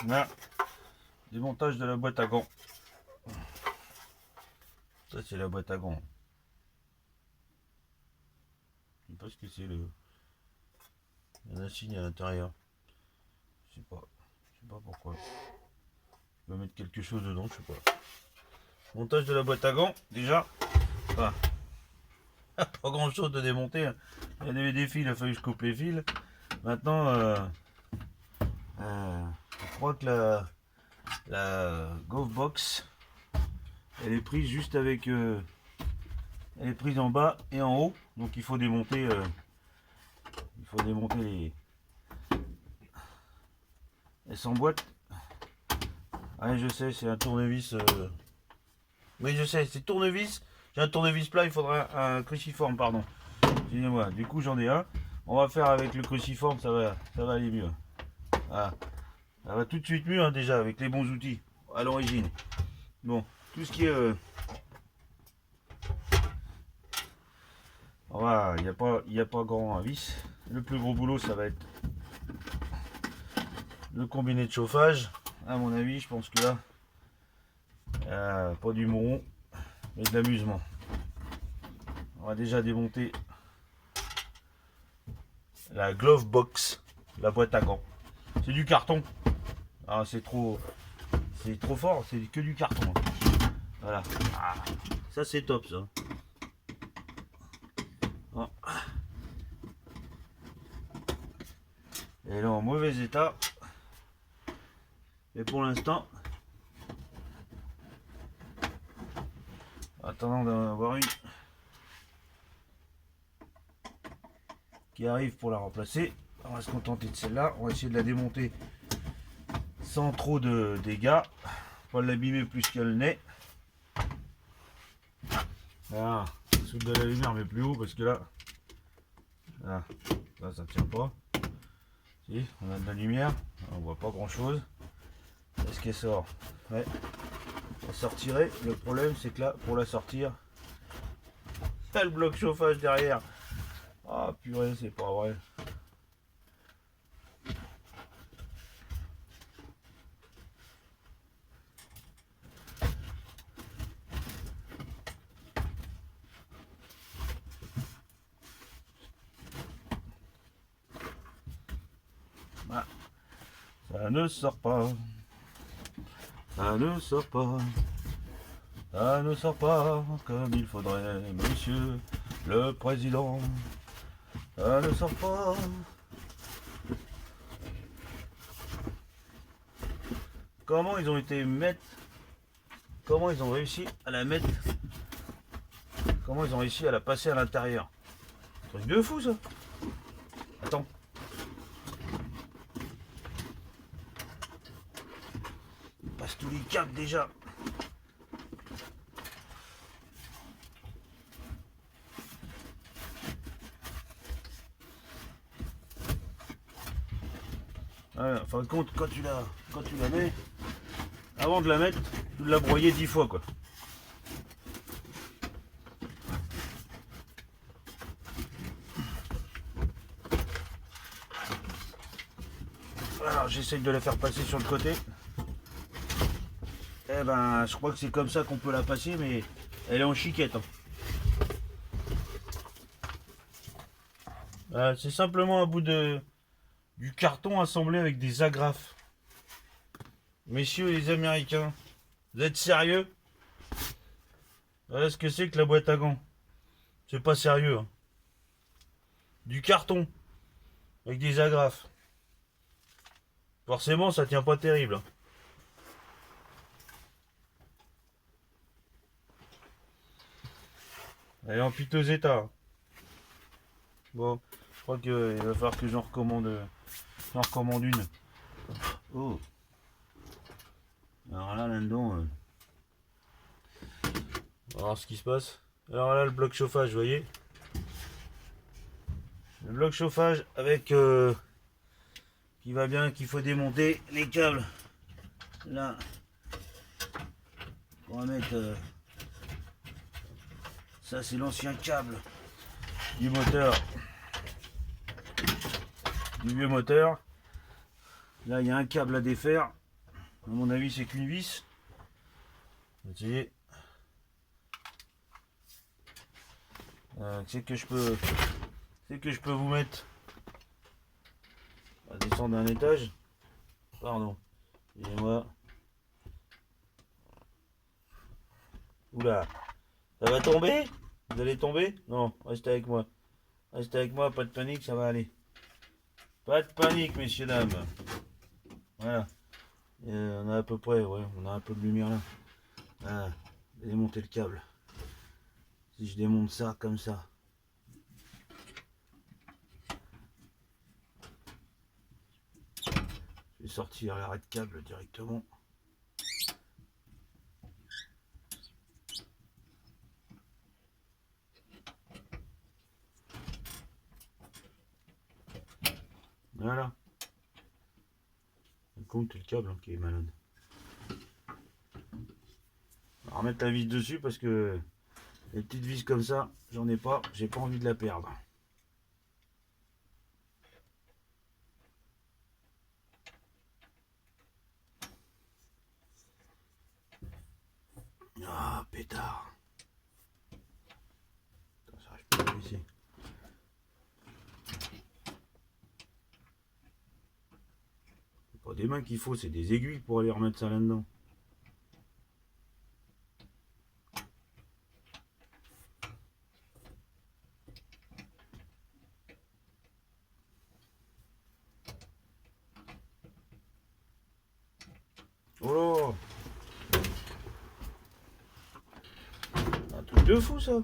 Là, démontage de la boîte à gants. Ça c'est la boîte à gants. Je sais pas ce que c'est le. Il y a un signe à l'intérieur. Je sais pas pourquoi. Je vais mettre quelque chose dedans, je sais pas. Montage de la boîte à gants, déjà. Enfin, pas grand chose de démonter. Hein. Il y avait des fils, il a fallu que je coupe les fils. Maintenant, je crois que la Govbox, elle est prise juste avec. Elle est prise en bas et en haut. Donc il faut démonter. Les. Elle s'emboîte. Ah, je sais, c'est un tournevis. Oui, je sais, c'est tournevis. J'ai un tournevis plat, il faudra un cruciforme, pardon. Excusez-moi, du coup j'en ai un. On va faire avec le cruciforme, ça va aller mieux. Voilà. Ça va tout de suite mieux hein, déjà, avec les bons outils à l'origine. Bon, tout ce qui est... voilà, il n'y a pas grand à vis. Le plus gros boulot, ça va être le combiné de chauffage. À mon avis, je pense que là, pas du mouron, mais de l'amusement. On va déjà démonter la glove box, la boîte à gants. C'est du carton. Ah, c'est trop fort, c'est que du carton. Voilà. Ah, ça c'est top ça. Ah. Elle est en mauvais état. Et pour l'instant, attendant d'en avoir une qui arrive pour la remplacer, on va se contenter de celle-là. On va essayer de la démonter sans trop de dégâts, pas l'abîmer plus qu'elle n'est. Voilà, sous de la lumière mais plus haut parce que là, ça tient pas. Si, on a de la lumière, on voit pas grand chose. Est-ce qu'elle sort? Ouais, elle sortirait. Le problème c'est que là, pour la sortir, il y a le bloc chauffage derrière. Ah purée, c'est pas vrai. Ah, ça ne sort pas. Ça ne sort pas. Ça ne sort pas comme il faudrait, monsieur le président. Ça ne sort pas. Comment ils ont été mettre. Comment ils ont réussi à la mettre. Comment ils ont réussi à la passer à l'intérieur. Truc de fou ça. Attends. On passe tous les câbles déjà. Ouais, en fin de compte, quand tu la mets, avant de la mettre, tu l'as broyé 10 fois quoi. Alors j'essaye de la faire passer sur le côté. Eh ben, je crois que c'est comme ça qu'on peut la passer, mais elle est en chiquette. Hein. C'est simplement un bout du carton assemblé avec des agrafes. Messieurs les Américains, vous êtes sérieux? Voilà ce que c'est que la boîte à gants. C'est pas sérieux. Hein. Du carton avec des agrafes. Forcément, ça tient pas terrible. Hein. Elle est en piteux état. Bon, je crois qu'il va falloir que j'en recommande une. Oh. Alors là-dedans, on va voir ce qui se passe. Alors là, le bloc chauffage, vous voyez. Le bloc chauffage avec qui va bien, qu'il faut démonter les câbles. Là, on va mettre ça, c'est l'ancien câble du moteur, du vieux moteur. Là, il y a un câble à défaire. À mon avis, c'est qu'une vis. Essayez. C'est que je peux vous mettre à descendre d'un étage. Pardon. Excusez-moi. Oula. Ça va tomber? Vous allez tomber? Non, restez avec moi. Restez avec moi, pas de panique, ça va aller. Pas de panique, messieurs, dames. Voilà. On a à peu près, ouais, on a un peu de lumière là. Voilà. Démonter le câble. Si je démonte ça comme ça. Je vais sortir l'arrêt de câble directement. Voilà. Compte le câble qui est malade. On va remettre la vis dessus parce que les petites vis comme ça, j'en ai pas, j'ai pas envie de la perdre. Ah, pétard. Ça, je peux ici. C'est pas des mains qu'il faut, c'est des aiguilles pour aller remettre ça là-dedans. Oh là! Un truc de fou ça!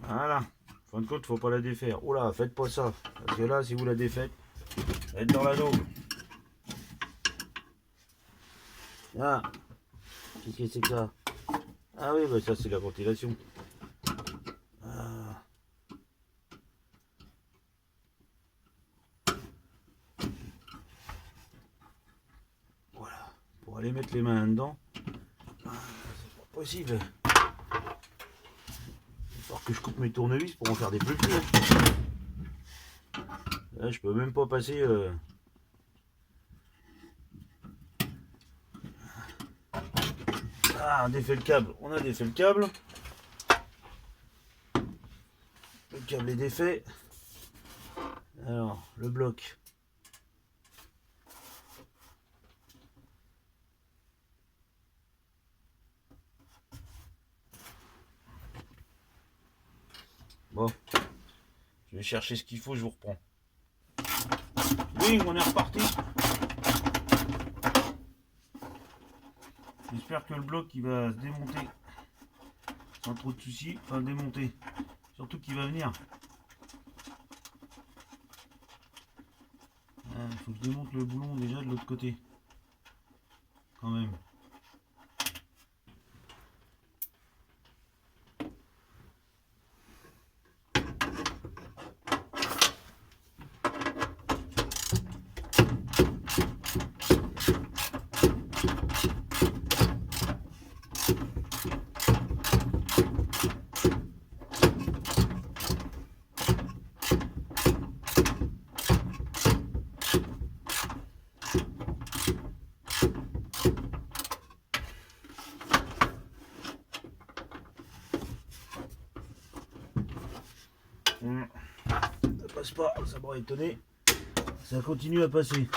Voilà. En fin de compte, faut pas la défaire. Oh là, faites pas ça. Parce que là, si vous la défaites, elle va être dans l'anneau. Ah, qu'est-ce que c'est que ça? Ah oui, bah ça c'est la ventilation. Ah. Voilà. Pour aller mettre les mains dedans. Ah, c'est pas possible. Il va falloir que je coupe mes tournevis pour en faire des plus petits. Là, je peux même pas passer. Ah, on défait le câble. On a défait le câble. Le câble est défait. Alors, le bloc. Bon. Je vais chercher ce qu'il faut, je vous reprends. Oui, on est reparti. J'espère que le bloc il va se démonter sans trop de soucis. Enfin démonter. Surtout qu'il va venir. Il faut que je démonte le boulon déjà de l'autre côté. Quand même. Ça passe pas, ça m'aurait étonné. Ça continue à passer.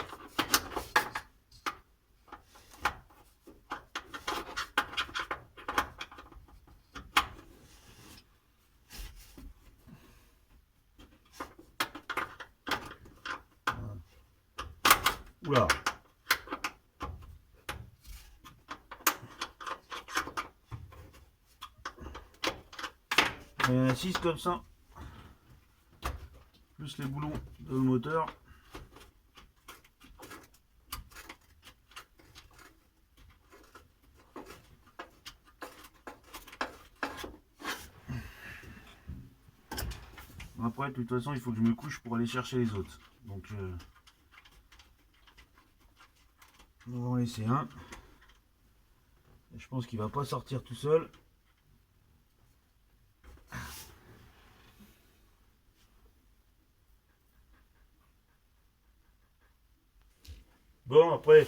Oula. Il y en a 6 comme ça. Plus les boulons de moteur. Après, de toute façon, il faut que je me couche pour aller chercher les autres. Donc, on va en laisser un. Et je pense qu'il va pas sortir tout seul. Bon, après,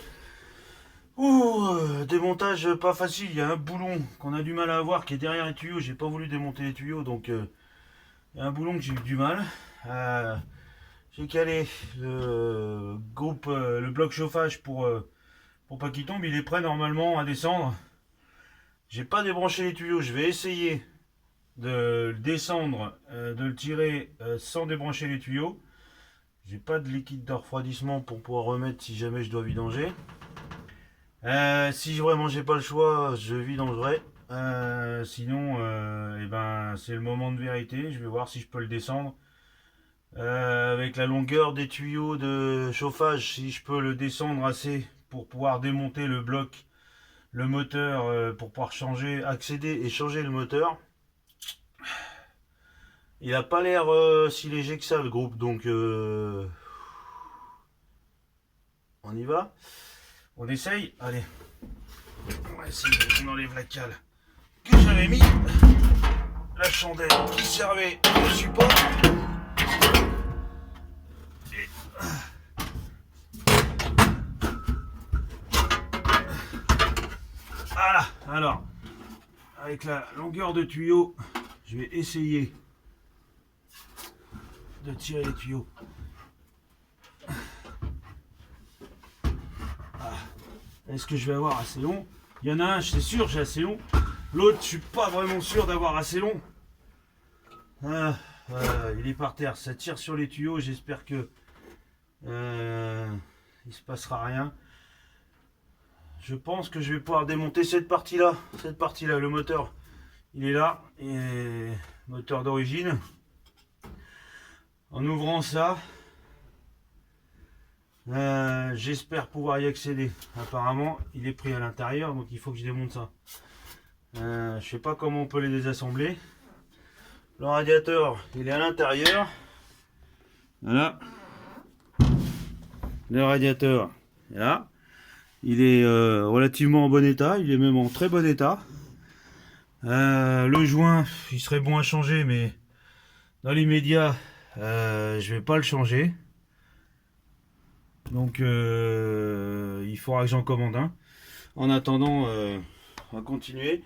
démontage pas facile. Il y a un boulon qu'on a du mal à avoir qui est derrière les tuyaux. J'ai pas voulu démonter les tuyaux, donc il y a un boulon que j'ai eu du mal. J'ai calé le groupe, le bloc chauffage pour pas qu'il tombe. Il est prêt normalement à descendre. J'ai pas débranché les tuyaux. Je vais essayer de le descendre, de le tirer sans débrancher les tuyaux. J'ai pas de liquide de refroidissement pour pouvoir remettre si jamais je dois vidanger. Si vraiment j'ai pas le choix, je vidangerai. Sinon, eh ben, c'est le moment de vérité. Je vais voir si je peux le descendre. Avec la longueur des tuyaux de chauffage, si je peux le descendre assez pour pouvoir démonter le bloc, le moteur, pour pouvoir changer, accéder et changer le moteur. Il a pas l'air si léger que ça le groupe, donc on y va. On essaye. Allez, on va essayer. On enlève la cale que j'avais mis, la chandelle qui servait de support. Et... voilà. Alors, avec la longueur de tuyau, je vais essayer de tirer les tuyaux. Est-ce que je vais avoir assez long? Il y en a un, c'est sûr, j'ai assez long. L'autre, je suis pas vraiment sûr d'avoir assez long. Il est par terre, ça tire sur les tuyaux. J'espère que il se passera rien. Je pense que je vais pouvoir démonter cette partie-là. Cette partie-là, le moteur, il est là, et moteur d'origine. En ouvrant ça, j'espère pouvoir y accéder. Apparemment, il est pris à l'intérieur, donc il faut que je démonte ça. Je sais pas comment on peut les désassembler. Le radiateur, il est à l'intérieur. Voilà. Le radiateur est là. Il est relativement en bon état. Il est même en très bon état. Le joint, il serait bon à changer, mais dans l'immédiat, je vais pas le changer. Donc il faudra que j'en commande un. En attendant, on va continuer.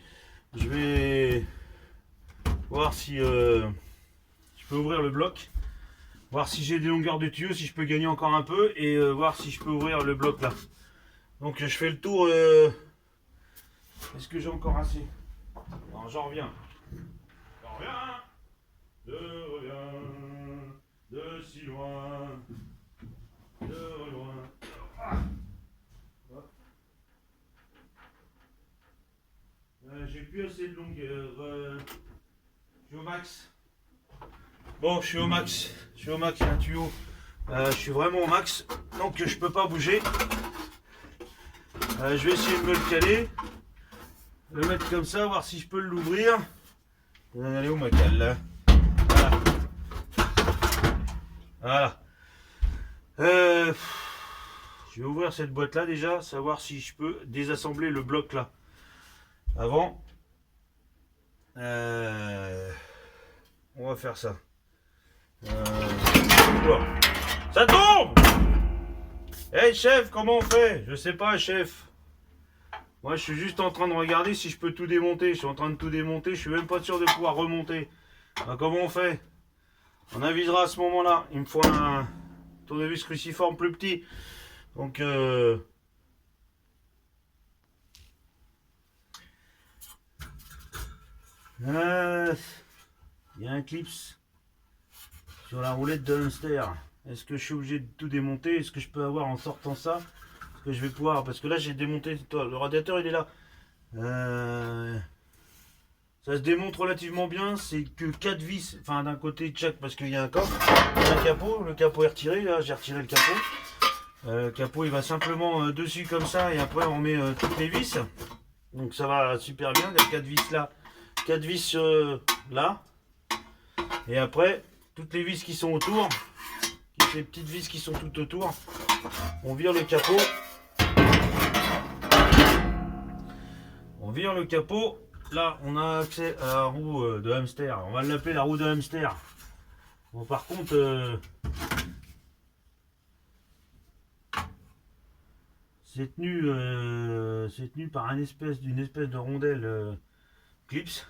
Je vais voir si je peux ouvrir le bloc, voir si j'ai des longueurs de tuyaux, si je peux gagner encore un peu, et voir si je peux ouvrir le bloc là. Donc je fais le tour. Est-ce que j'ai encore assez? Non, j'en reviens. J'en reviens. Je reviens de si loin. De loin. J'ai plus assez de longueur. Je suis au max. Bon, je suis au max. Je suis au max, il y a un tuyau. Je suis vraiment au max. Donc je peux pas bouger. Je vais essayer de me le caler. Le mettre comme ça, voir si je peux l'ouvrir. Elle est où ma cale là? Voilà. Voilà. Je vais ouvrir cette boîte là déjà, savoir si je peux désassembler le bloc là. Avant, on va faire ça. Ça tombe! Hey chef, comment on fait? Je sais pas chef. Moi je suis juste en train de regarder si je peux tout démonter. Je suis en train de tout démonter, je suis même pas sûr de pouvoir remonter. Alors, comment on fait? On avisera à ce moment là. Il me faut un tournevis cruciforme plus petit. Donc il y a un clips sur la roulette de hamster. Est-ce que je suis obligé de tout démonter? Est-ce que je peux avoir en sortant ça? Est-ce que je vais pouvoir? Parce que là j'ai démonté le radiateur, il est là. Ça se démonte relativement bien. C'est que 4 vis, enfin d'un côté de chaque, parce qu'il y a un coffre, il y a un capot. Le capot est retiré. Là j'ai retiré le capot. Le capot il va simplement dessus comme ça, et après on met toutes les vis. Donc ça va super bien. Il y a 4 vis là, 4 vis là, et après toutes les vis qui sont autour, toutes les petites vis qui sont tout autour. On vire le capot. On vire le capot. Là, on a accès à la roue de hamster. On va l'appeler la roue de hamster. Bon, par contre, c'est tenu par une espèce de rondelle clips.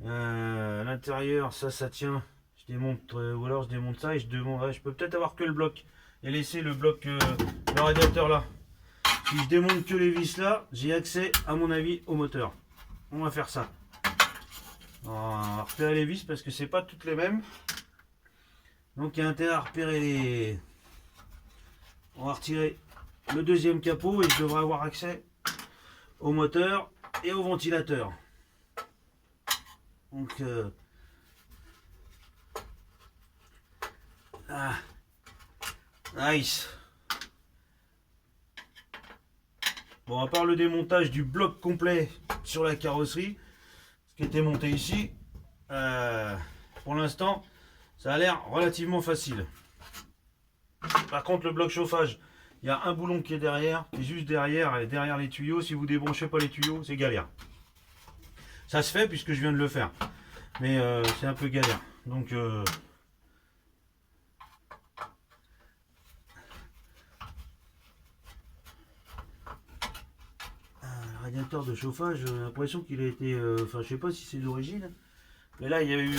À l'intérieur, ça tient. Je démonte, ou alors je démonte ça et je demande. Je peux peut-être avoir que le bloc et laisser le bloc, le radiateur là. Si je démonte que les vis là, j'ai accès, à mon avis, au moteur. On va faire ça. On va repérer les vis parce que c'est pas toutes les mêmes. Donc il y a intérêt à repérer les. On va retirer le deuxième capot et je devrais avoir accès au moteur et au ventilateur. Donc nice. Bon, à part le démontage du bloc complet sur la carrosserie, ce qui était monté ici, pour l'instant, ça a l'air relativement facile. Par contre, le bloc chauffage, il y a un boulon qui est derrière, qui est juste derrière, et derrière les tuyaux. Si vous débranchez pas les tuyaux, c'est galère. Ça se fait puisque je viens de le faire, mais c'est un peu galère. Donc radiateur de chauffage, j'ai l'impression qu'il a été, enfin je sais pas si c'est d'origine, mais là il y a eu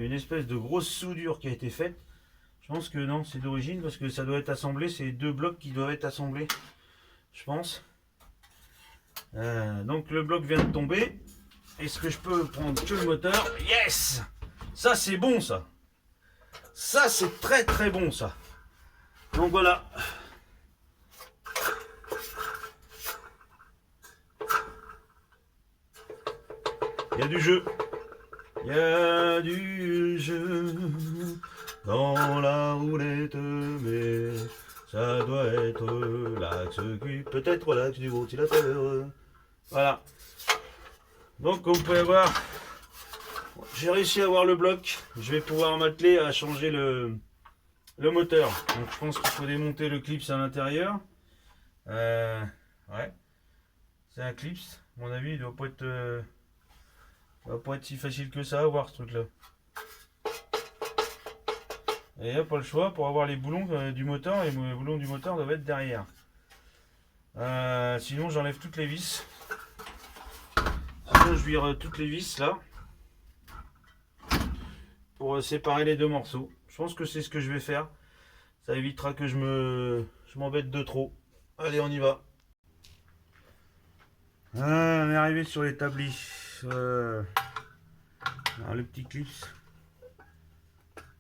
une espèce de grosse soudure qui a été faite. Je pense que non, c'est d'origine parce que ça doit être assemblé, c'est deux blocs qui doivent être assemblés, je pense. Donc le bloc vient de tomber. Est-ce que je peux prendre que le moteur? Yes! Ça c'est bon ça. Ça c'est très très bon ça. Donc voilà. Il y a du jeu. Il y a du jeu dans la roulette, mais ça doit être l'axe Q, peut-être l'axe du ventilateur. Voilà. Donc comme vous pouvez voir, j'ai réussi à avoir le bloc. Je vais pouvoir m'atteler à changer le moteur. Donc je pense qu'il faut démonter le clips à l'intérieur. Ouais. C'est un clips. À mon avis, il doit pas être si facile que ça à voir ce truc là. Et il n'y a pas le choix pour avoir les boulons du moteur. Les boulons du moteur doivent être derrière. Sinon j'enlève toutes les vis. Sinon je vire toutes les vis là. Pour séparer les deux morceaux. Je pense que c'est ce que je vais faire. Ça évitera que je m'embête de trop. Allez, on y va. On est arrivé sur l'établi. Alors, le petit clips.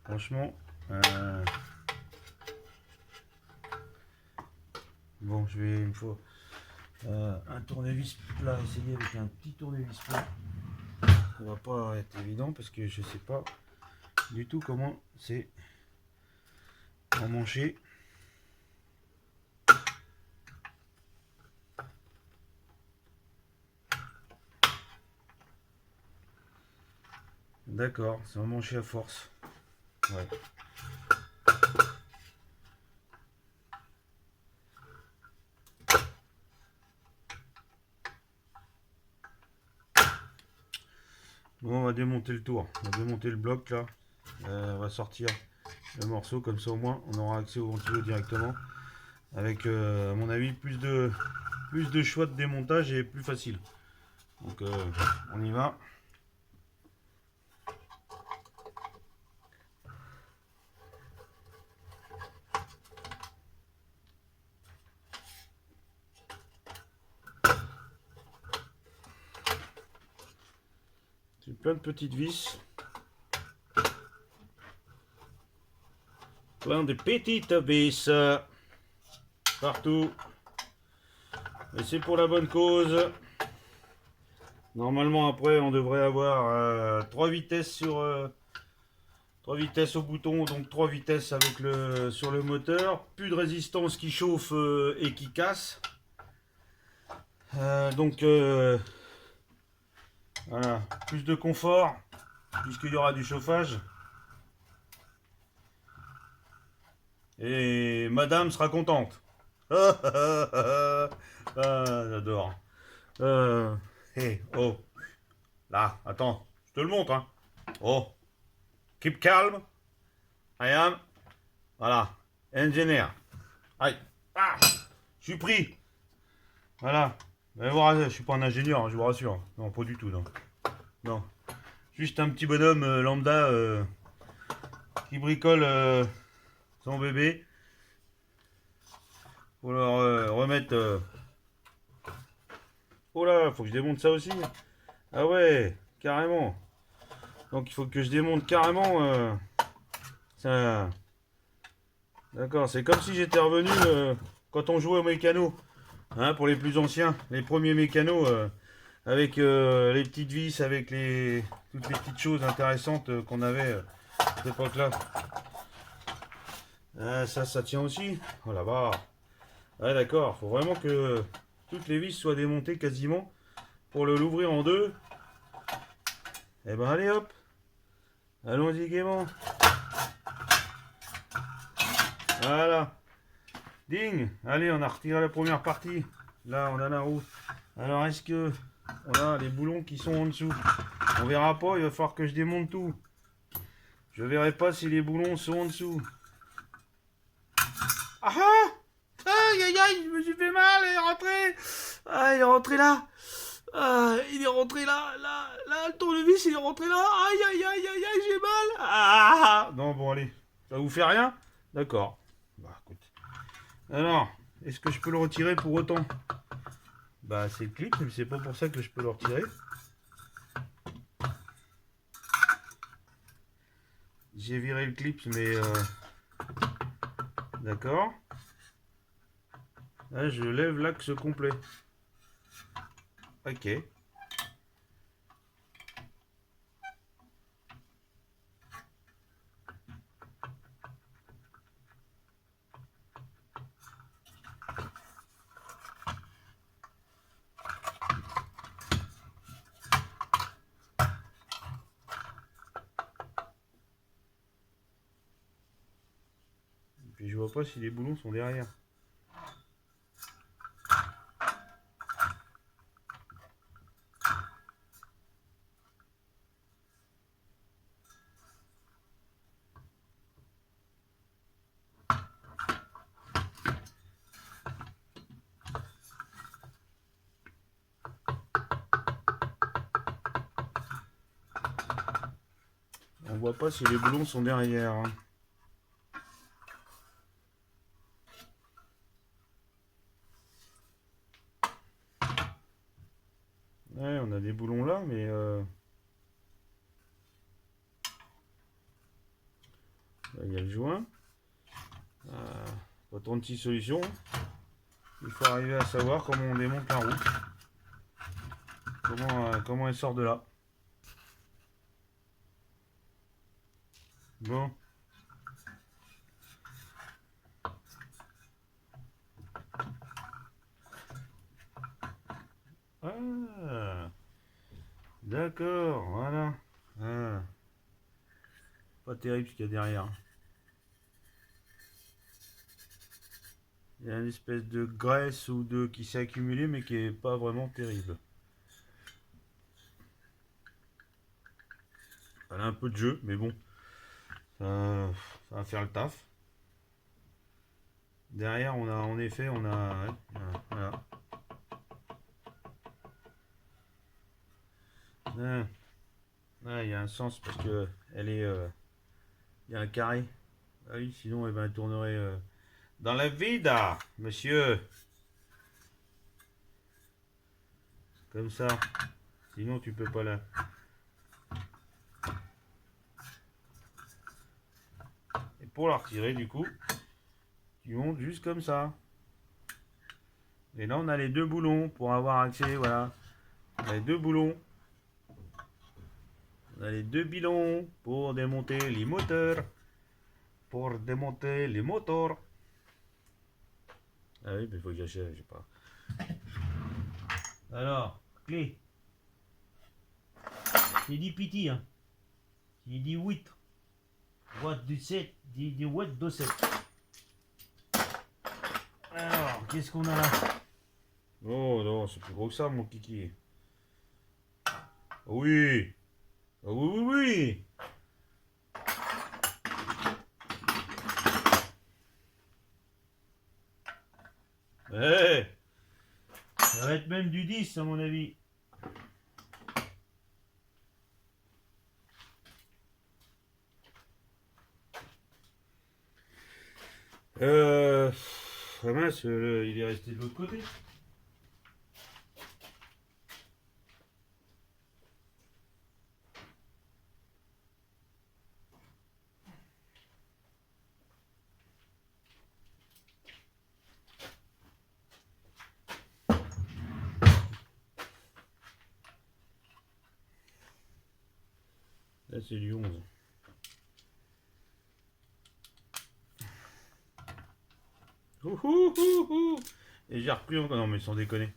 Franchement. Bon, je vais une fois un tournevis plat, essayer avec un petit tournevis plat. Ça va pas être évident parce que je sais pas du tout comment c'est emmanché. D'accord, c'est emmanché à force. Ouais. Bon, on va démonter le tour, on va démonter le bloc là, on va sortir le morceau, comme ça au moins on aura accès au ventilo directement, avec à mon avis plus de choix de démontage et plus facile. Donc on y va. Plein de petites vis. Plein de petites vis. Partout. Et c'est pour la bonne cause. Normalement après on devrait avoir 3 vitesses sur 3 vitesses au bouton, donc 3 vitesses avec sur le moteur. Plus de résistance qui chauffe et qui casse. Donc voilà, plus de confort, puisqu'il y aura du chauffage. Et madame sera contente. Ah, j'adore. Hey, oh. Là, attends, je te le montre, hein. Oh, keep calm. I am. Voilà, engineer. Aïe. Ah, je suis pris. Voilà. Mais voilà, je suis pas un ingénieur, hein, je vous rassure. Non, pas du tout, non. Non. Juste un petit bonhomme lambda qui bricole son bébé pour leur remettre. Oh là, faut que je démonte ça aussi. Ah ouais, carrément. Donc il faut que je démonte carrément ça. D'accord, c'est comme si j'étais revenu quand on jouait au mécano. Hein, pour les plus anciens, les premiers mécanos avec les petites vis, avec toutes les petites choses intéressantes qu'on avait à cette époque-là. Ça tient aussi. Oh là-bas. Ouais, d'accord, faut vraiment que toutes les vis soient démontées quasiment pour l'ouvrir en deux. Et ben allez hop, allons-y gaiement. Voilà. Ding. Allez, on a retiré la première partie. Là, on a la roue. Alors, est-ce que on a les boulons qui sont en dessous? On verra pas, il va falloir que je démonte tout. Je verrai pas si les boulons sont en dessous. Ah ah! Aïe aïe aïe, je me suis fait mal, il est rentré! Ah, il est rentré là! Ah, il est rentré là, là, le tournevis, il est rentré là! Aïe aïe aïe aïe aïe, j'ai mal! Ah! Non, bon, allez, ça vous fait rien? D'accord. Bah, écoute. Alors, est-ce que je peux le retirer pour autant? Bah, c'est le clip, mais c'est pas pour ça que je peux le retirer. J'ai viré le clip, mais d'accord. Là, je lève l'axe complet. Ok. Et puis je vois pas si les boulons sont derrière. On voit pas si les boulons sont derrière. Hein. Ouais, on a des boulons là, mais là, il y a le joint. Pas 36 solutions. Il faut arriver à savoir comment on démonte la roue. Comment elle sort de là. Bon. Ah, d'accord, voilà. Ah. Pas terrible ce qu'il y a derrière. Il y a une espèce de graisse ou de qui s'est accumulée mais qui est pas vraiment terrible. Elle a un peu de jeu, mais bon, ça va faire le taf. Derrière, on a en effet, on a, ouais, voilà. Il y a un sens parce que elle est, il y a un carré. Ah oui, sinon, eh ben, elle tournerait dans la vide, monsieur. Comme ça. Sinon, tu peux pas la. Et pour la retirer, du coup, tu montes juste comme ça. Et là, on a les deux boulons pour avoir accès, voilà. On a les deux boulons. On a les deux bilons pour démonter les moteurs. Pour démonter les moteurs. Ah oui, mais il faut que j'achète, je sais pas. Alors, clé. C'est dit piti, hein. Il dit 8. What du 7. Il dit what de 7. Alors, qu'est-ce qu'on a là? Oh non, c'est plus gros que ça, mon kiki. Oui. Oui, oui, oui. Eh, ça va être même du 10 à mon avis. Ah mince, il est resté de l'autre côté. Là c'est du 11. Ouh, ouh, ouh, ouh. Et j'ai repris encore. Non mais sans déconner.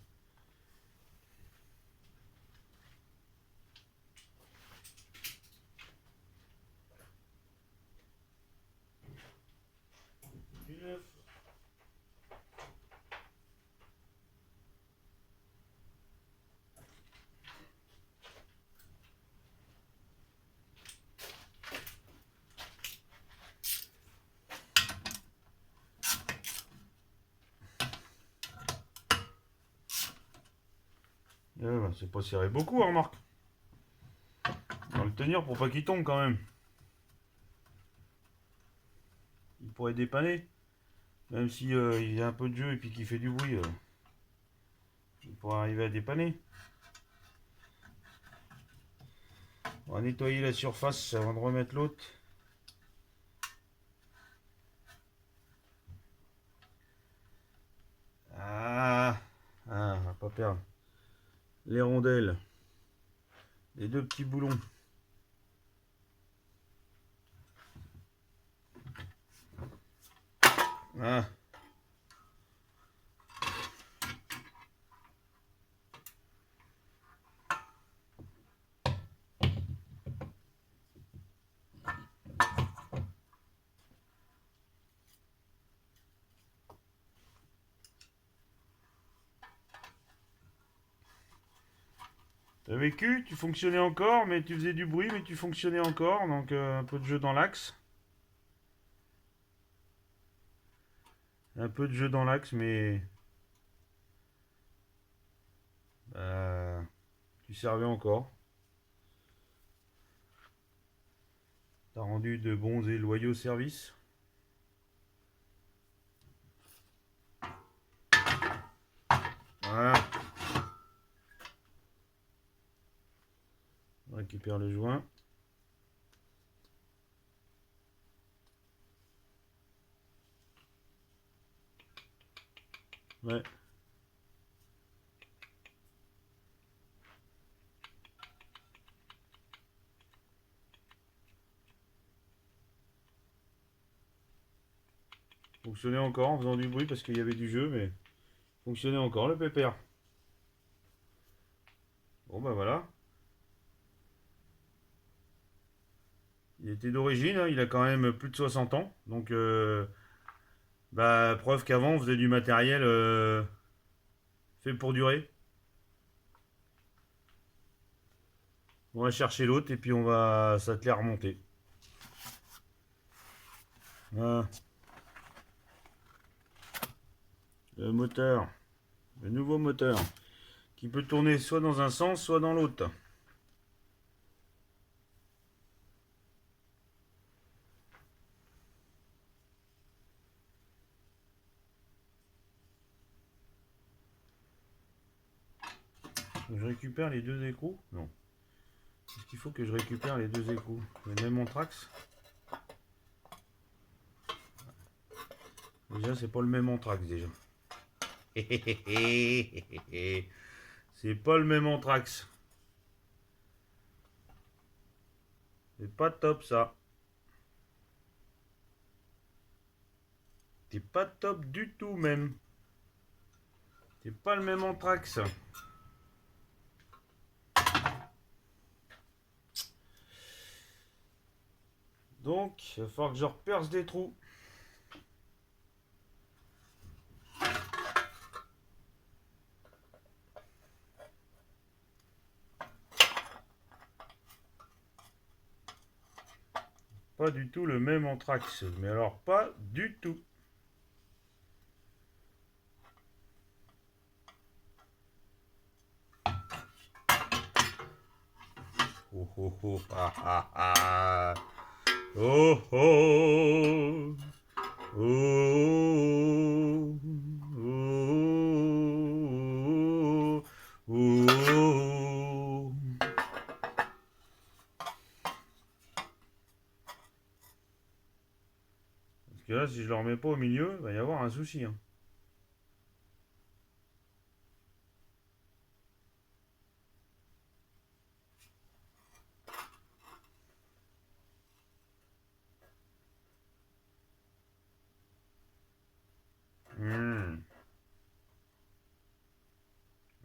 Du 9. C'est pas serré beaucoup, hein, remarque. On va le tenir pour pas qu'il tombe quand même. Il pourrait dépanner. Même si il y a un peu de jeu et puis qu'il fait du bruit. Il pourrait arriver à dépanner. On va nettoyer la surface avant de remettre l'autre. Ah, on va pas perdre les rondelles. Les deux petits boulons. Ah. T'as vécu, tu fonctionnais encore, mais tu faisais du bruit, mais tu fonctionnais encore, donc un peu de jeu dans l'axe. Un peu de jeu dans l'axe, mais tu servais encore. T'as rendu de bons et loyaux services. Voilà. On récupère le joint. Ouais. Fonctionnait encore en faisant du bruit parce qu'il y avait du jeu, mais fonctionnait encore le pépère. Bon bah voilà. Il était d'origine, hein, il a quand même plus de 60 ans. Donc bah preuve qu'avant on faisait du matériel fait pour durer. On va chercher l'autre et puis on va s'atteler à remonter. Voilà. Le moteur. Le nouveau moteur. Qui peut tourner soit dans un sens, soit dans l'autre. Je récupère les deux écrous? Non. Est-ce qu'il faut que je récupère les deux écrous? Le même anthrax? Déjà, c'est pas le même anthrax déjà. C'est pas le même anthrax. C'est pas top ça. C'est pas top du tout même. C'est pas le même anthrax. Donc, il va falloir que je reperce des trous. Pas du tout le même anthrax, mais alors pas du tout. Oh oh oh, ah ah ah. Oh oh. Oh, oh, oh, oh. Parce que là, si je le remets pas au milieu, il va y avoir un souci. Hein.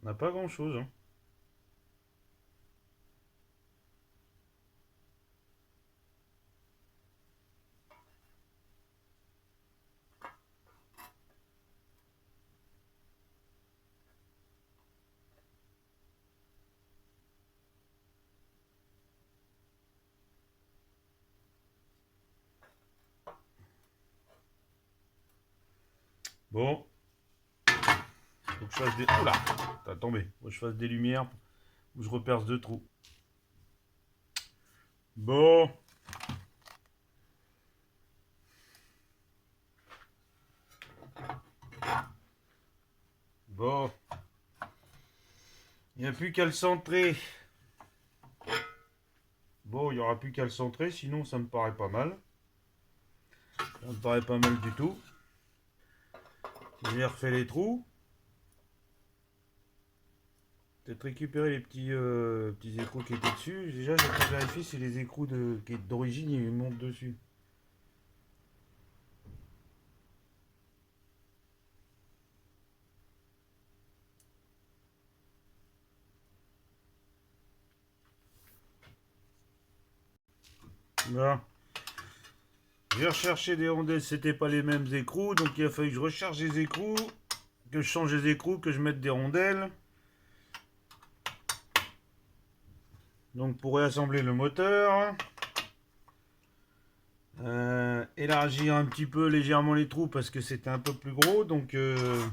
On n'a pas grand chose. Hein. Bon, faut que je fasse des. Oula, t'as tombé. Faut que je fasse des lumières où je reperce deux trous. Bon. Bon. Il n'y a plus qu'à le centrer. Bon, il n'y aura plus qu'à le centrer, sinon ça me paraît pas mal. Ça me paraît pas mal du tout. J'ai refait les trous. Peut-être récupérer les petits écrous qui étaient dessus. Déjà, j'ai pas vérifié si les écrous d'origine ils montent dessus. Là. J'ai recherché des rondelles, c'était pas les mêmes écrous, donc il a fallu que je recharge les écrous, que je change les écrous, que je mette des rondelles. Donc pour réassembler le moteur, élargir un petit peu légèrement les trous parce que c'était un peu plus gros, donc ce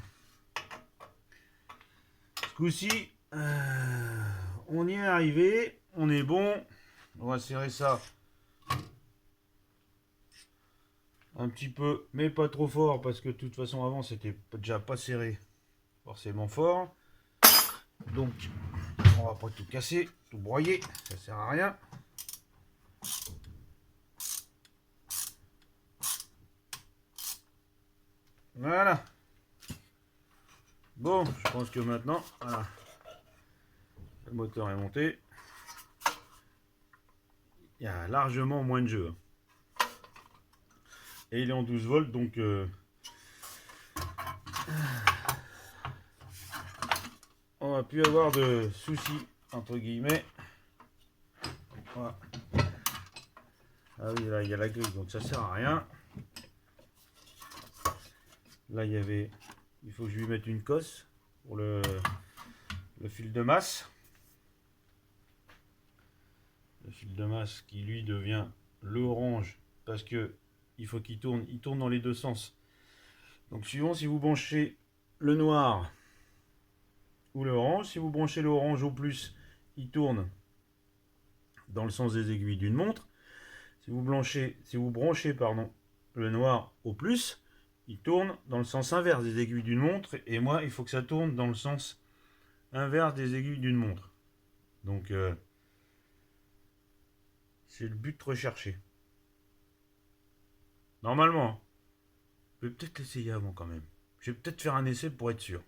coup-ci, on y est arrivé, on est bon. On va serrer ça un petit peu, mais pas trop fort parce que de toute façon avant c'était déjà pas serré forcément fort. Donc on va pas tout casser, tout broyer, ça sert à rien. Voilà. Bon, je pense que maintenant, voilà, le moteur est monté. Il y a largement moins de jeu. Et il est en 12 volts, donc on va plus avoir de soucis, entre guillemets. Voilà. Ah oui, là, il y a la grille, donc ça sert à rien. Là, il faut que je lui mette une cosse pour le fil de masse. Le fil de masse qui, lui, devient l'orange, parce que il faut qu'il tourne, il tourne dans les deux sens. Donc, suivant si vous branchez le noir ou l'orange, si vous branchez l'orange au plus, il tourne dans le sens des aiguilles d'une montre. Si vous branchez le noir au plus, il tourne dans le sens inverse des aiguilles d'une montre. Et moi, il faut que ça tourne dans le sens inverse des aiguilles d'une montre. Donc, c'est le but recherché. Normalement, je vais peut-être l'essayer avant quand même. Je vais peut-être faire un essai pour être sûr.